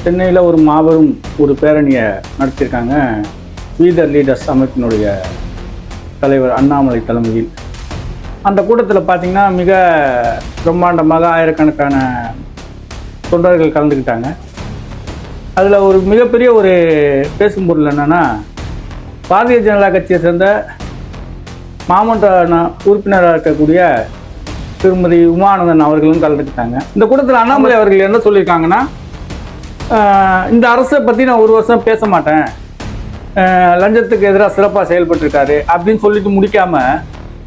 சென்னையில் ஒரு மாபெரும் ஒரு பேரணியை நடத்தியிருக்காங்க. வீதர் லீடர்ஸ் அமைப்பினுடைய தலைவர் அண்ணாமலை தலைமையில். அந்த கூட்டத்தில் பார்த்திங்கன்னா மிக பிரம்மாண்டமாக ஆயிரக்கணக்கான தொண்டர்கள் கலந்துக்கிட்டாங்க. அதில் ஒரு மிகப்பெரிய ஒரு பேசும் பொருள் என்னென்னா, பாரதிய ஜனதா கட்சியை சேர்ந்த மாமன்ற உறுப்பினராக இருக்கக்கூடிய திருமதி உமானந்தன் அவர்களும் கலந்துக்கிட்டாங்க. இந்த கூட்டத்தில் அண்ணாமலை அவர்கள் என்ன சொல்லியிருக்காங்கன்னா, இந்த அரசை பற்றி நான் ஒரு வருஷம் பேச மாட்டேன், லஞ்சத்துக்கு எதிராக சிறப்பாக செயல்பட்டுருக்காரு அப்படின்னு சொல்லிட்டு முடிக்காமல்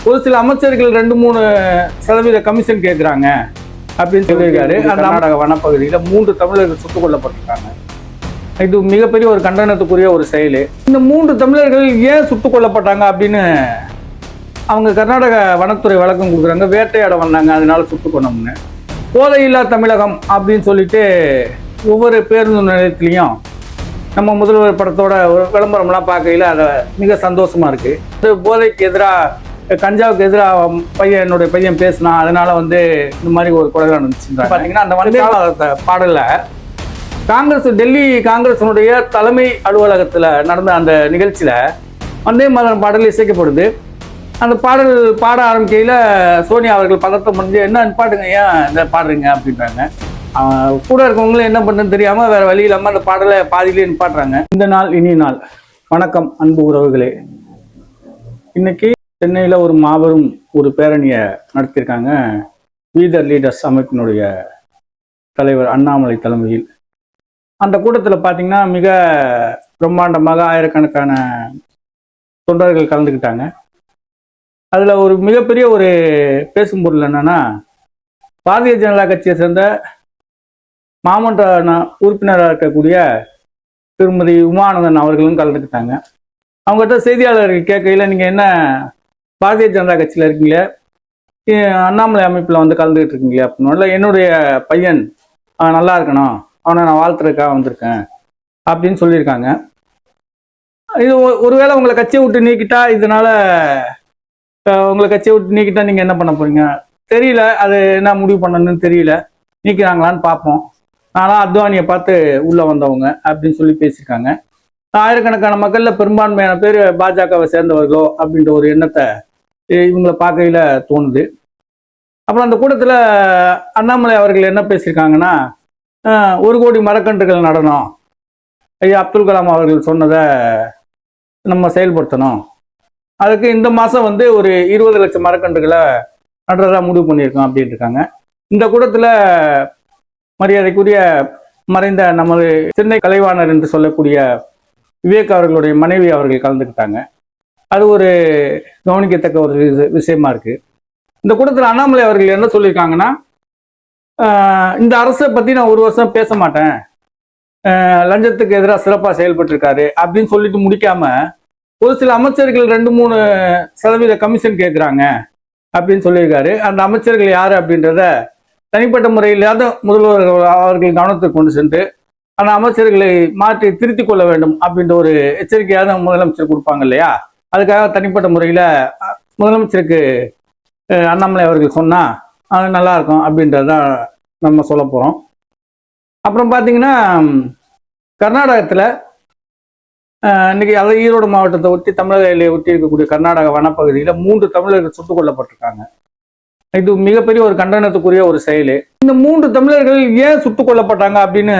ஒரு சில அமைச்சர்கள் 2-3% கமிஷன் கேட்குறாங்க அப்படின்னு சொல்லியிருக்காரு. கர்நாடக வனப்பகுதியில் 3 தமிழர்கள் சுட்டுக் கொல்லப்பட்டிருக்காங்க. இது மிகப்பெரிய ஒரு கண்டனத்துக்குரிய ஒரு செயல். இந்த 3 தமிழர்கள் ஏன் சுட்டுக் கொல்லப்பட்டாங்க அப்படின்னு அவங்க கர்நாடக வனத்துறை விளக்கம் கொடுக்குறாங்க. வேட்டையாட வந்தாங்க, அதனால சுட்டுக் கொண்டோம்னு. போதையில்லா தமிழகம் அப்படின்னு சொல்லிட்டு ஒவ்வொரு பேருந்து நிலையத்திலையும் நம்ம முதல்வர் படத்தோட ஒரு விளம்பரம்லாம் பார்க்கையில் அதை மிக சந்தோஷமா இருக்கு. போதைக்கு எதிராக, கஞ்சாவுக்கு எதிராக என்னுடைய பையன் பேசினான், அதனால இந்த மாதிரி ஒரு கொலை நடந்துச்சு. பார்த்தீங்கன்னா அந்த வந்தே பாடலில் டெல்லி காங்கிரஸினுடைய தலைமை அலுவலகத்தில் நடந்த அந்த நிகழ்ச்சியில் வந்தே மாதரம் பாடல் இசைக்கப்படுது. அந்த பாடல் பாட ஆரம்பிக்கையில் சோனியா அவர்கள் பதட்டம் பண்ணி, என்ன நிப்பாட்டுங்க, ஏன் இந்த பாடுறீங்க அப்படின்றாங்க. கூட இருக்கவங்களும் என்ன பண்ணுன்னு தெரியாமல் வேறு வழி இல்லாமல் அந்த பாடலை பாதியிலே நிப்பாட்டுறாங்க. இந்த நாள் இனிய நாள். வணக்கம் அன்பு உறவுகளே. இன்னைக்கு சென்னையில் ஒரு மாபெரும் ஒரு பேரணியை நடத்தியிருக்காங்க. வீதர் லீடர்ஸ் அமைப்பினுடைய தலைவர் அண்ணாமலை தலைமையில். அந்த கூட்டத்தில் பார்த்தீங்கன்னா மிக பிரம்மாண்டமாக ஆயிரக்கணக்கான தொண்டர்கள் கலந்துக்கிட்டாங்க. அதில் ஒரு மிகப்பெரிய ஒரு பேசும் பொருள் என்னன்னா, பாரதிய ஜனதா கட்சியை சேர்ந்த மாமன்ற உறுப்பினராக இருக்கக்கூடிய திருமதி உமானந்தன் அவர்களும் கலந்துக்கிட்டாங்க. அவங்ககிட்ட செய்தியாளர்கள் கேட்கையில், நீங்கள் என்ன பாரதிய ஜனதா கட்சியில் இருக்கீங்களே, அண்ணாமலை அமைப்பில் கலந்துக்கிட்டு இருக்கீங்களே அப்படின்னால, என்னுடைய பையன் அவன் நல்லா இருக்கணும், அவனை நான் வாழ்த்துறதுக்காக வந்திருக்கேன் அப்படின்னு சொல்லியிருக்காங்க. இது ஒருவேளை உங்களை கட்சியை விட்டு நீக்கிட்டா, இதனால உங்களை கட்சியை விட்டு நீக்கிட்டா நீங்கள் என்ன பண்ண போறீங்க தெரியல, அது என்ன முடிவு பண்ணணும்னு தெரியல, நீக்கிறாங்களான்னு பார்ப்போம், ஆனால் அத்வானியை பார்த்து உள்ளே வந்தவங்க அப்படின்னு சொல்லி பேசியிருக்காங்க. ஆயிரக்கணக்கான மக்களில் பெரும்பான்மையான பேர் பாஜகவை சேர்ந்தவர்களோ அப்படின்ற ஒரு எண்ணத்தை இவங்களை பார்க்கையில் தோணுது. அப்புறம் அந்த கூட்டத்தில் அண்ணாமலை அவர்கள் என்ன பேசியிருக்காங்கன்னா, 1 கோடி மரக்கன்றுகள் நடணும், ஐயா அப்துல் கலாம் அவர்கள் சொன்னதை நம்ம செயல்படுத்தணும், அதுக்கு இந்த மாதம் ஒரு 20 லட்சம் மரக்கன்றுகளை நடுறதா முடிவு பண்ணியிருக்கோம் அப்படின்னு இருக்காங்க. இந்த கூட்டத்தில் மரியாதைக்குரிய மறைந்த நமது சென்னை கலைவாணர் என்று சொல்லக்கூடிய விவேக் அவர்களுடைய மனைவி அவர்கள் கலந்துக்கிட்டாங்க. அது ஒரு கவனிக்கத்தக்க ஒரு விஷயமா இருக்கு. இந்த கூட்டத்தில் அண்ணாமலை அவர்கள் என்ன சொல்லியிருக்காங்கன்னா, இந்த அரசை பற்றி நான் ஒரு வருஷம் பேச மாட்டேன், லஞ்சத்துக்கு எதிராக சிறப்பாக செயல்பட்டுருக்காரு அப்படின்னு சொல்லிட்டு முடிக்காம ஒரு சில அமைச்சர்கள் 2-3% கமிஷன் கேட்குறாங்க அப்படின்னு சொல்லியிருக்காரு. அந்த அமைச்சர்கள் யார் அப்படின்றத தனிப்பட்ட முறையிலாத முதல்வர் அவர்கள் கவனத்துக்கு கொண்டு சென்று அந்த அமைச்சர்களை மாற்றி திருத்திக் கொள்ள வேண்டும் அப்படின்ற ஒரு எச்சரிக்கையாக முதலமைச்சர் கொடுப்பாங்க இல்லையா, அதுக்காக தனிப்பட்ட முறையில் முதலமைச்சருக்கு அண்ணாமலை அவர்கள் சொன்னால் அது நல்லா இருக்கும் அப்படின்றதான் நம்ம சொல்ல போகிறோம். அப்புறம் பார்த்தீங்கன்னா, கர்நாடகத்தில் இன்னைக்கு அதை ஈரோடு மாவட்டத்தை ஒட்டி தமிழக எல்லையை ஒட்டி இருக்கக்கூடிய கர்நாடக வனப்பகுதியில் 3 தமிழர்கள் சுட்டுக் கொல்லப்பட்டிருக்காங்க. இது மிகப்பெரிய ஒரு கண்டனத்துக்குரிய ஒரு செயல். இந்த 3 தமிழர்கள் ஏன் சுட்டுக் கொல்லப்பட்டாங்க அப்படின்னு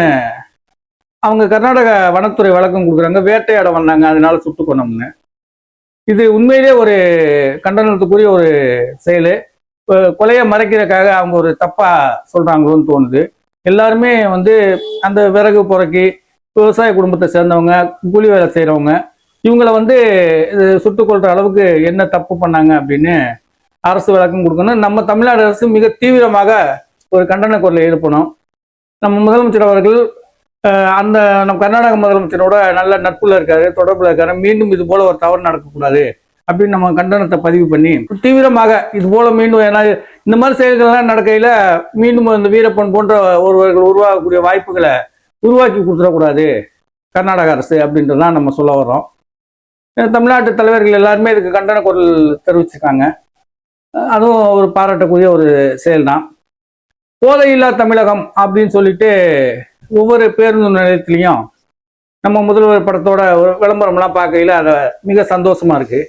அவங்க கர்நாடக வனத்துறை விளக்கம் கொடுக்குறாங்க. வேட்டையாட வந்தாங்க, அதனால சுட்டுக் கொண்டோம்னு. இது உண்மையிலே ஒரு கண்டனத்துக்குரிய ஒரு செயல். கொலையை மறைக்கிறதுக்காக அவங்க ஒரு தப்பா சொல்றாங்களோன்னு தோணுது. எல்லாருமே அந்த விறகு புறக்கி விவசாய குடும்பத்தை சேர்ந்தவங்க, கூலி வேலை செய்கிறவங்க, இவங்களை சுட்டுக் கொள்ற அளவுக்கு என்ன தப்பு பண்ணாங்க அப்படின்னு அரசு விளக்கம் கொடுக்கணும். நம்ம தமிழ்நாடு அரசு மிக தீவிரமாக ஒரு கண்டன குரலை எழுப்பணும். நம்ம முதலமைச்சர் அவர்கள் நம்ம கர்நாடக முதலமைச்சரோட நல்ல நட்புல இருக்காரு, தொடர்புல இருக்காரு, மீண்டும் இது போல ஒரு தவறு நடக்கக்கூடாது அப்படின்னு நம்ம கண்டனத்தை பதிவு பண்ணி தீவிரமாக இது போல மீண்டும், ஏன்னா இந்த மாதிரி செயல்கள்லாம் நடக்கையில மீண்டும் இந்த வீரப்பன் போன்ற ஒருவர்கள் உருவாகக்கூடிய வாய்ப்புகளை உருவாக்கி கொடுத்துடக்கூடாது கர்நாடக அரசு அப்படின்றதான் நம்ம சொல்ல வர்றோம். தமிழ்நாட்டு தலைவர்கள் எல்லாருமே இதுக்கு கண்டன குரல் தெரிவிச்சிருக்காங்க. அதுவும் ஒரு பாராட்டக்கூடிய ஒரு செயல் தான். போதையில்லா தமிழகம் அப்படின்னு சொல்லிட்டு ஒவ்வொரு பேருந்து நிலையத்திலையும் நம்ம முதல்வர் படத்தோட ஒரு விளம்பரம்லாம் பார்க்கையில அதை மிக சந்தோஷமா இருக்கு.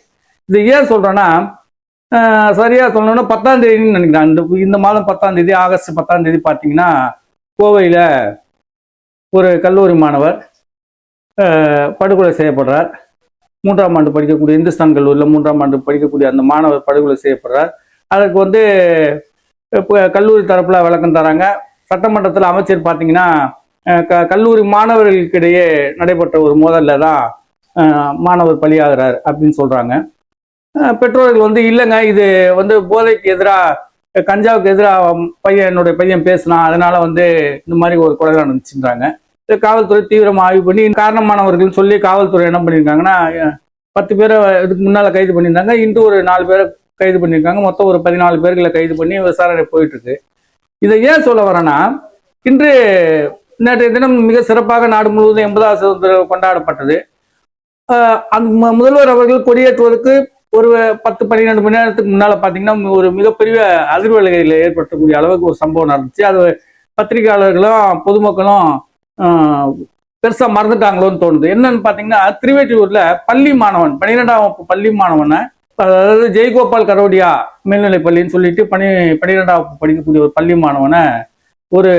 இது ஏன் சொல்றேன்னா, சரியா சொல்லணும்னா 10ஆம் தேதின்னு நினைக்கிறேன். இந்த மாதம் 10ஆம் தேதி, ஆகஸ்ட் 10ஆம் தேதி பார்த்தீங்கன்னா கோவையில் ஒரு கல்லூரி மாணவர் படுகொலை செய்யப்படுறார். 3ஆம் ஆண்டு படிக்கக்கூடிய இந்துஸ்தான் கல்லூரியில் 3ஆம் ஆண்டு படிக்கக்கூடிய அந்த மாணவர் படுகொலை செய்யப்படுறார். அதற்கு வந்து இப்போ கல்லூரி தரப்பில் விளக்கம் தராங்க. சட்டமன்றத்தில் அமைச்சர் பார்த்தீங்கன்னா கல்லூரி மாணவர்களுக்கிடையே நடைபெற்ற ஒரு மோதலில் தான் மாணவர் பலியாகிறார் அப்படின்னு சொல்கிறாங்க. பெற்றோர்கள் வந்து இல்லைங்க, இது வந்து போதைக்கு எதிராக, கஞ்சாவுக்கு எதிராக என்னுடைய பையன் பேசினான், அதனால வந்து இந்த மாதிரி ஒரு கொலை நடந்துச்சுன்றாங்க. காவல்துறை தீவிரமாக ஆய்வு பண்ணி காரணமானவர்கள் சொல்லி காவல்துறை என்ன பண்ணியிருக்காங்கன்னா 10 பேரை இதுக்கு முன்னால் கைது பண்ணியிருந்தாங்க. இன்று ஒரு 4 பேரை கைது பண்ணியிருக்காங்க. மொத்தம் ஒரு 14 பேர்களை கைது பண்ணி விசாரணை போயிட்டு இருக்கு. இதை ஏன் சொல்ல வரேன்னா, இன்று நேற்றைய தினம் மிக சிறப்பாக நாடு முழுவதும் 80வது சுதந்திரம் கொண்டாடப்பட்டது. அந்த முதல்வர் அவர்கள் கொடியேற்றுவதற்கு ஒரு 10-12 மணி நேரத்துக்கு முன்னால பாத்தீங்கன்னா ஒரு மிகப்பெரிய அதிர்வலைகளை ஏற்படுத்தக்கூடிய அளவுக்கு ஒரு சம்பவம் நடந்துச்சு. அது பத்திரிகையாளர்களும் பொதுமக்களும் பெருசா மறந்துட்டாங்களோன்னு தோணுது. என்னன்னு பாத்தீங்கன்னா, திருவேற்றியூர்ல பள்ளி மாணவன் 12ஆம் வகுப்பு பள்ளி மாணவனை, அதாவது ஜெய்கோபால் கரோடியா மேல்நிலை பள்ளின்னு சொல்லிட்டு 12ஆம் வகுப்பு படிக்கக்கூடிய ஒரு பள்ளி மாணவனை ஒரு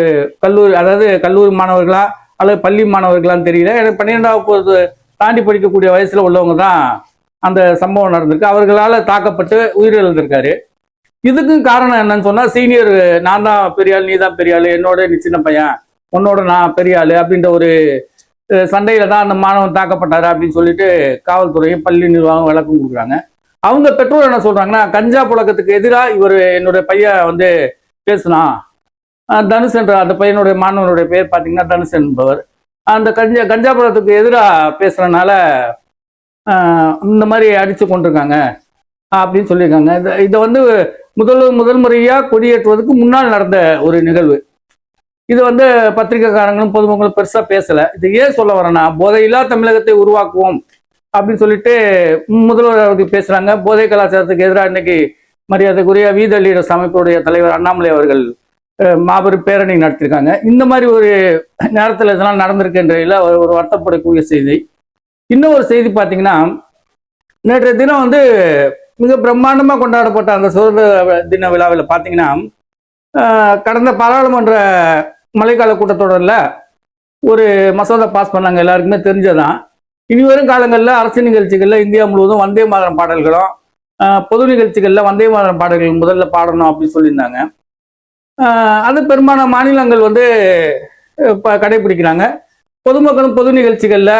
கல்லூரி, அதாவது கல்லூரி மாணவர்களா அல்லது பள்ளி மாணவர்களான்னு தெரியல, எனக்கு 12ஆம் வகுப்பு தாண்டி படிக்கக்கூடிய வயசுல உள்ளவங்க தான் அந்த சம்பவம் நடந்திருக்கு. அவர்களால் தாக்கப்பட்டு உயிரிழந்திருக்காரு. இதுக்கும் காரணம் என்னன்னு சொன்னா, சீனியர் நான் தான் பெரிய ஆள், நீ தான் பெரிய ஆள், என்னோட நீ சின்ன பையன், உன்னோட நான் பெரிய ஆள் அப்படின்ற ஒரு சண்டையில தான் அந்த மாணவன் தாக்கப்பட்டாரு அப்படின்னு சொல்லிட்டு காவல்துறையும் பள்ளி நிர்வாகம் விளக்கம் கொடுக்குறாங்க. அவங்க பெற்றோர் என்ன சொல்றாங்கன்னா, கஞ்சா புழக்கத்துக்கு எதிராக இவர் என்னுடைய பையன் வந்து பேசினான். தனுஷ் என்ற அந்த பையனுடைய மாணவனுடைய பேர் பார்த்தீங்கன்னா தனுஷ் என்பவர். அந்த கஞ்சா புழக்கத்துக்கு எதிராக பேசுறதுனால இந்த மாதிரி அடிச்சு கொண்டிருக்காங்க அப்படின்னு சொல்லியிருக்காங்க. இதை வந்து முதல் முறையா கொடியேற்றுவதற்கு முன்னால் நடந்த ஒரு நிகழ்வு. இது வந்து பத்திரிகைக்காரங்களும் பொதுமக்களும் பெருசா பேசல. இது ஏன் சொல்ல வரேன்னா, போதையில்லா தமிழகத்தை உருவாக்குவோம் அப்படின்னு சொல்லிட்டு முதல்வர் அவர்கள் பேசுறாங்க. போதை கலாச்சாரத்துக்கு எதிராக இன்னைக்கு மரியாதைக்குரிய வி த லீடர்ஸ் அமைப்புடைய தலைவர் அண்ணாமலை அவர்கள் மாபெரும் பேரணி நடத்திருக்காங்க. இந்த மாதிரி ஒரு நேரத்தில் இதெல்லாம் நடந்திருக்குன்றதுல ஒரு வருத்தப்படக்கூடிய செய்தி. இன்னும் ஒரு செய்தி பார்த்தீங்கன்னா, நேற்றைய தினம் வந்து மிக பிரம்மாண்டமாக கொண்டாடப்பட்ட அந்த சுதந்திர தின விழாவில் பார்த்தீங்கன்னா, கடந்த பாராளுமன்ற மழைக்கால கூட்டத்தொடரில் ஒரு மசோதா பாஸ் பண்ணாங்க, எல்லாருக்குமே தெரிஞ்சதான். இனி வரும் காலங்களில் அரசு நிகழ்ச்சிகளில் இந்தியா முழுவதும் வந்தே மாதரம் பாடல்களும், பொது நிகழ்ச்சிகளில் வந்தே மாதரம் பாடல்கள் முதல்ல பாடணும் அப்படின்னு சொல்லியிருந்தாங்க. அது பெரும்பாலான மாநிலங்கள் வந்து கடைபிடிக்கிறாங்க. பொதுமக்களும் பொது நிகழ்ச்சிகளில்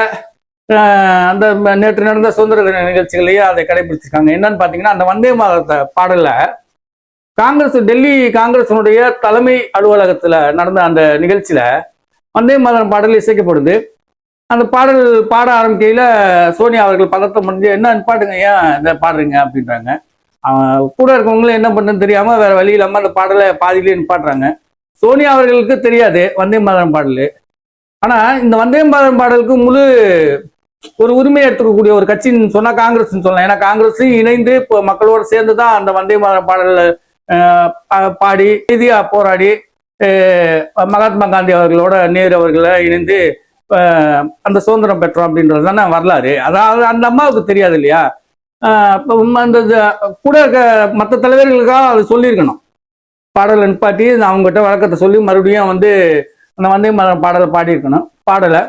அந்த நேற்று நடந்த சுதந்திர தின நிகழ்ச்சிகளையே அதை கடைபிடிச்சிருக்காங்க. என்னன்னு பார்த்தீங்கன்னா, அந்த வந்தே மாதரத்தை பாடல காங்கிரஸ், டெல்லி காங்கிரஸினுடைய தலைமை அலுவலகத்தில் நடந்த அந்த நிகழ்ச்சியில வந்தே மாதரம் பாடல் இசைக்கப்படுது. அந்த பாடல் பாட ஆரம்பிக்கையில் சோனியா அவர்கள் பதட்டம் பண்ணி, என்ன நிப்பாட்டுங்க, ஏன் இதை பாடுறீங்க அப்படின்றாங்க. கூட இருக்கவங்களும் என்ன பண்ணுன்னு தெரியாம வேற வழி இல்லாமல் அந்த பாடலை பாதியிலே நிப்பாட்டுறாங்க. சோனியா அவர்களுக்கு தெரியாது வந்தே மாதரம் பாடல். ஆனா இந்த வந்தே மாதரம் பாடலுக்கு முழு ஒரு உரிமையை எடுத்துக்கக்கூடிய ஒரு கட்சின்னு சொன்னா காங்கிரஸ் சொல்லலாம். ஏன்னா காங்கிரஸ் இணைந்து இப்போ மக்களோடு சேர்ந்து தான் அந்த வந்தே மாதரம் பாடல் பாடி ரீதியா போராடி மகாத்மா காந்தி அவர்களோட நேரு அவர்களை இணைந்து அந்த சுதந்திரம் பெற்றோம் அப்படின்றது தானே வரலாறு. அதாவது அந்த அம்மாவுக்கு தெரியாது இல்லையா? அந்த கூட இருக்க மற்ற தலைவர்களுக்காக அது சொல்லியிருக்கணும். பாடலை நிப்பாட்டி அவங்ககிட்ட வழக்கத்தை சொல்லி மறுபடியும் வந்து அந்த வந்தே மாதரம் பாடலை பாடியிருக்கணும். பாடலை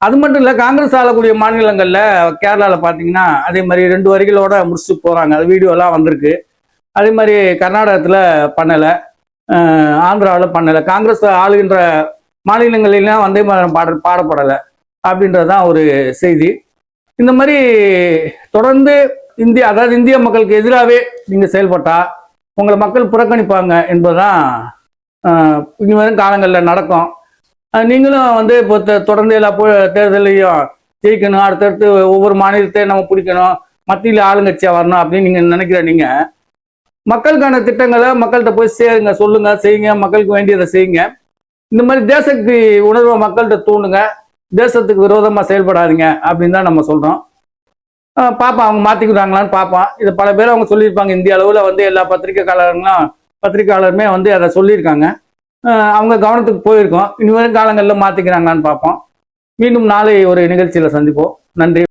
அது மட்டும் இல்லை, காங்கிரஸ் ஆளக்கூடிய மாநிலங்களில் கேரளாவில் பார்த்தீங்கன்னா அதே மாதிரி 2 வரிகளோட முடிச்சுட்டு போகிறாங்க. அது வீடியோலாம் வந்திருக்கு. அதே மாதிரி கர்நாடகத்தில் பண்ணலை, ஆந்திராவில் பண்ணலை. காங்கிரஸ் ஆளுகின்ற மாநிலங்களிலாம் வந்தே மாதரம் பாடல் பாடப்படலை அப்படின்றது தான் ஒரு செய்தி. இந்த மாதிரி தொடர்ந்து அதாவது இந்திய மக்களுக்கு எதிராகவே நீங்கள் செயல்பட்டா உங்களை மக்கள் புறக்கணிப்பாங்க என்பதுதான் இனி வரும் காலங்களில் நடக்கும். நீங்களும் வந்து இப்போ தொடர்ந்து எல்லா தேர்தலையும் ஜெயிக்கணும், அடுத்தடுத்து ஒவ்வொரு மாநிலத்தையும் நம்ம பிடிக்கணும், மத்தியில் ஆளுங்கட்சியாக வரணும் அப்படின்னு நீங்கள் நினைக்கிற நீங்கள் மக்களுக்கான திட்டங்களை மக்கள்கிட்ட போய் சேருங்க, சொல்லுங்க, செய்யுங்க, மக்களுக்கு வேண்டியதை செய்யுங்க. இந்த மாதிரி தேசத்து உணர்வை மக்கள்கிட்ட தூண்டுங்க, தேசத்துக்கு விரோதமாக செயல்படாதீங்க அப்படின்னு தான் நம்ம சொல்கிறோம். பார்ப்போம் அவங்க மாற்றிக்கிறாங்களான்னு பார்ப்போம். இதை பல பேர் அவங்க சொல்லியிருப்பாங்க. இந்திய அளவில் வந்து எல்லா பத்திரிகையாளருமே வந்து அதை சொல்லியிருக்காங்க. அவங்க கவனத்துக்கு போயிருக்கோம். இனிமேல் காலங்களில் மாற்றிக்கிறாங்களான்னு பார்ப்போம். மீண்டும் நாளை ஒரு நிகழ்ச்சியில் சந்திப்போம். நன்றி.